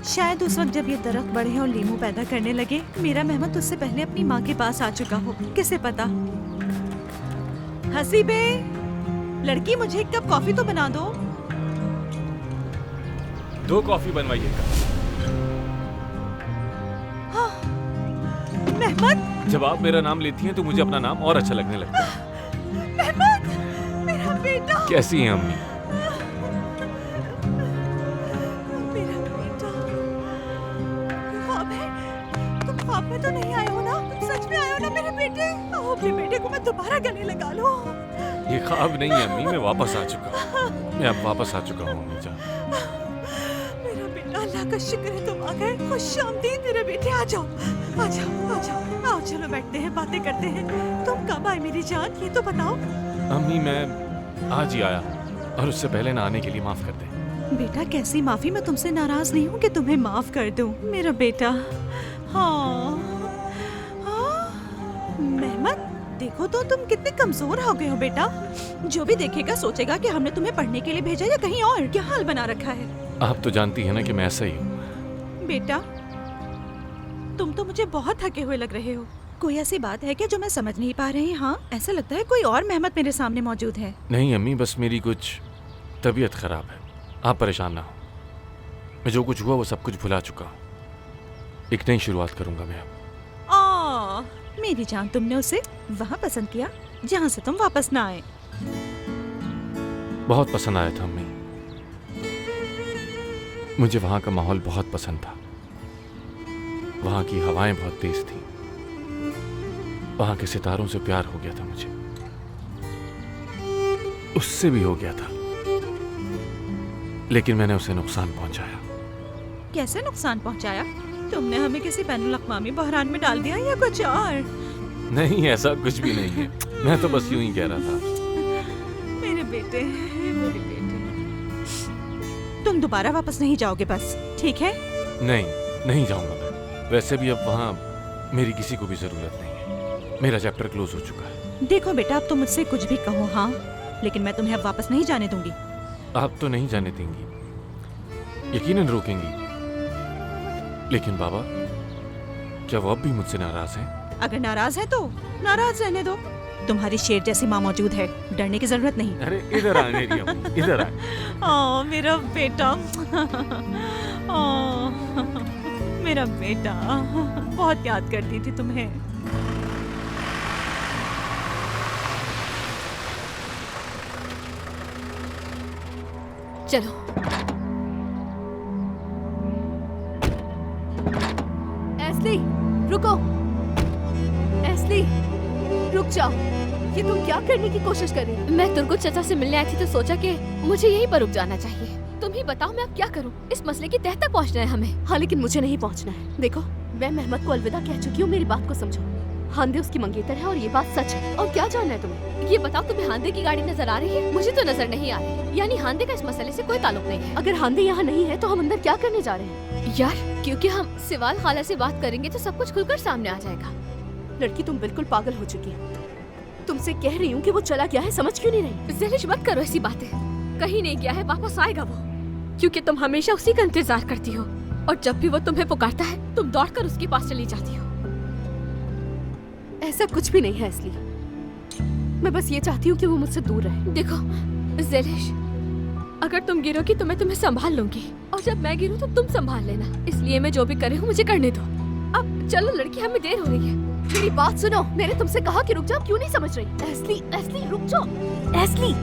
शायद उस वक्त जब ये दरख्त बढ़े और लीमू पैदा करने लगे, मेरा मेहमत उससे पहले अपनी माँ के पास आ चुका हो, किसे पता। हसीबे, लड़की मुझे एक कप कॉफी तो बना दो। 2 कॉफी बनवाइएगा। हाँ, मेहमत। जब आप मेरा नाम लेती हैं तो मुझे अपना नाम और अच्छा लगने लगता है। मेहमत, मेरा बेटा। कैसी हैं अम्मी? मेरा बेटा। ख्वाब है? तुम ख्वाब में तो नहीं आए हो ना? तुम सच में आए हो ना मेरे बेटे? आओ, अपने बेटे को मैं दोबारा गले लगा लूं। ये ख्वाब नहीं है अम्मी, मैं वापस आ चुका हूँ। मैं अब वापस आ चुका हूँ अम्मी जान। मेरा बेटा, अल्लाह का शुक्र है तुम आ गए। खुशामदीद मेरे बेटे, आ जाओ, आ जाओ, आ जाओ। आओ चलो बैठते हैं, बातें करते हैं। तुम कब आए मेरी जान, ये तो बताओ। अम्मी मैं आज ही आया और उससे पहले ना आने के लिए माफ कर दें। बेटा कैसी माफी, मैं तुमसे नाराज नहीं हूँ कि तुम्हें माफ कर दूं मेरा बेटा। हाँ, हाँ। मेहमत, देखो तो तुम कितने कमजोर हो गए हो बेटा। जो भी देखेगा सोचेगा कि हमने तुम्हें पढ़ने के लिए भेजा या कहीं और। क्या हाल बना रखा है। आप तो जानती है ना कि मैं ऐसा ही हूँ। बेटा तुम तो मुझे बहुत थके हुए लग रहे हो। कोई ऐसी बात है क्या जो मैं समझ नहीं पा रही? हाँ, ऐसा लगता है कोई और मेहमत मेरे सामने मौजूद है। नहीं अम्मी, बस मेरी कुछ तबीयत खराब है। आप परेशान ना हो, मैं जो कुछ हुआ वो सब कुछ भुला चुका हूँ। एक नई शुरुआत करूंगा मैं अब। मेरी जान, तुमने उसे वहाँ पसंद किया जहाँ से तुम वापस ना आए। बहुत पसंद आया था अम्मी, मुझे वहाँ का माहौल बहुत पसंद था। वहाँ की हवाएं बहुत तेज थी, वहाँ के सितारों से प्यार हो गया था मुझे, उससे भी हो गया था। लेकिन मैंने उसे नुकसान पहुंचाया। कैसे नुकसान पहुंचाया? तुमने हमें किसी बैनुल अक़वामी बहरान में डाल दिया या कुछ और? नहीं, ऐसा कुछ भी नहीं है, मैं तो बस यूं ही कह रहा था। मेरे बेटे, मेरे बेटे, तुम दोबारा वापस नहीं जाओगे बस, ठीक है? नहीं, नहीं जाऊंगा मैं। वैसे भी अब वहाँ मेरी किसी को भी जरूरत नहीं है। मेरा चैप्टर क्लोज हो चुका है। देखो बेटा, अब तुम मुझसे कुछ भी कहो, हाँ, लेकिन मैं तुम्हें अब वापस नहीं जाने दूंगी। आप तो नहीं जाने देंगी, यकीनन रोकेंगी, लेकिन बाबा क्या वो अब भी मुझसे नाराज हैं? अगर नाराज है तो नाराज रहने दो। तुम्हारी शेर जैसी माँ मौजूद है, डरने की जरूरत नहीं। अरे इधर आए मेरी अम्मी, इधर आए। मेरा बेटा, मेरा बेटा, बहुत याद करती थी तुम्हें। चलो। एस्ली, रुको। एस्ली, रुक जाओ। ये तुम क्या करने की कोशिश कर रही हो? मैं तुर्गुत चचा से मिलने आई थी तो सोचा कि मुझे यहीं पर रुक जाना चाहिए। तुम ही बताओ मैं अब क्या करूं? इस मसले की तह तक पहुंचना है हमें। हाँ, लेकिन मुझे नहीं पहुंचना है। देखो, मैं मेहमत को अलविदा कह चुकी हूँ, मेरी बात को समझो। हांदे उसकी मंगेतर है और ये बात सच है। और क्या जानना है तुम्हें? ये बताओ, तुम्हें हांदे की गाड़ी नजर आ रही है? मुझे तो नजर नहीं आ रही। यानी हांदे का इस मसले से कोई ताल्लुक नहीं है। अगर हांदे यहाँ नहीं है तो हम अंदर क्या करने जा रहे हैं? यार, क्योंकि हम सिवाल खाला से बात करेंगे तो सब कुछ खुलकर सामने आ जाएगा। लड़की, तुम बिल्कुल पागल हो चुकी है। तुमसे कह रही हूँ कि वो चला गया है, समझ क्यों नहीं रही? ज़लिश, मत करो ऐसी बातें। कहीं नहीं गया है, वापस आएगा वो। क्योंकि तुम हमेशा उसी का इंतजार करती हो और जब भी वो तुम्हें पुकारता है तुम दौड़कर उसके पास चली जाती हो। ऐसा कुछ भी नहीं है असली। मैं बस ये चाहती हूँ कि वो मुझसे दूर रहे। देखो ज़लिश, अगर तुम गिरोगी तो मैं तुम्हें संभाल लूंगी और जब मैं गिरूँ तो तुम संभाल लेना। इसलिए मैं जो भी कर रही हूँ मुझे करने दो। अब चलो लड़की, हमें देर हो रही है। मेरी बात सुनो, मैंने तुमसे कहा कि रुक जाओ, क्यों नहीं समझ रही? एस्ली, एस्ली, रुक जाओ, एस्ली।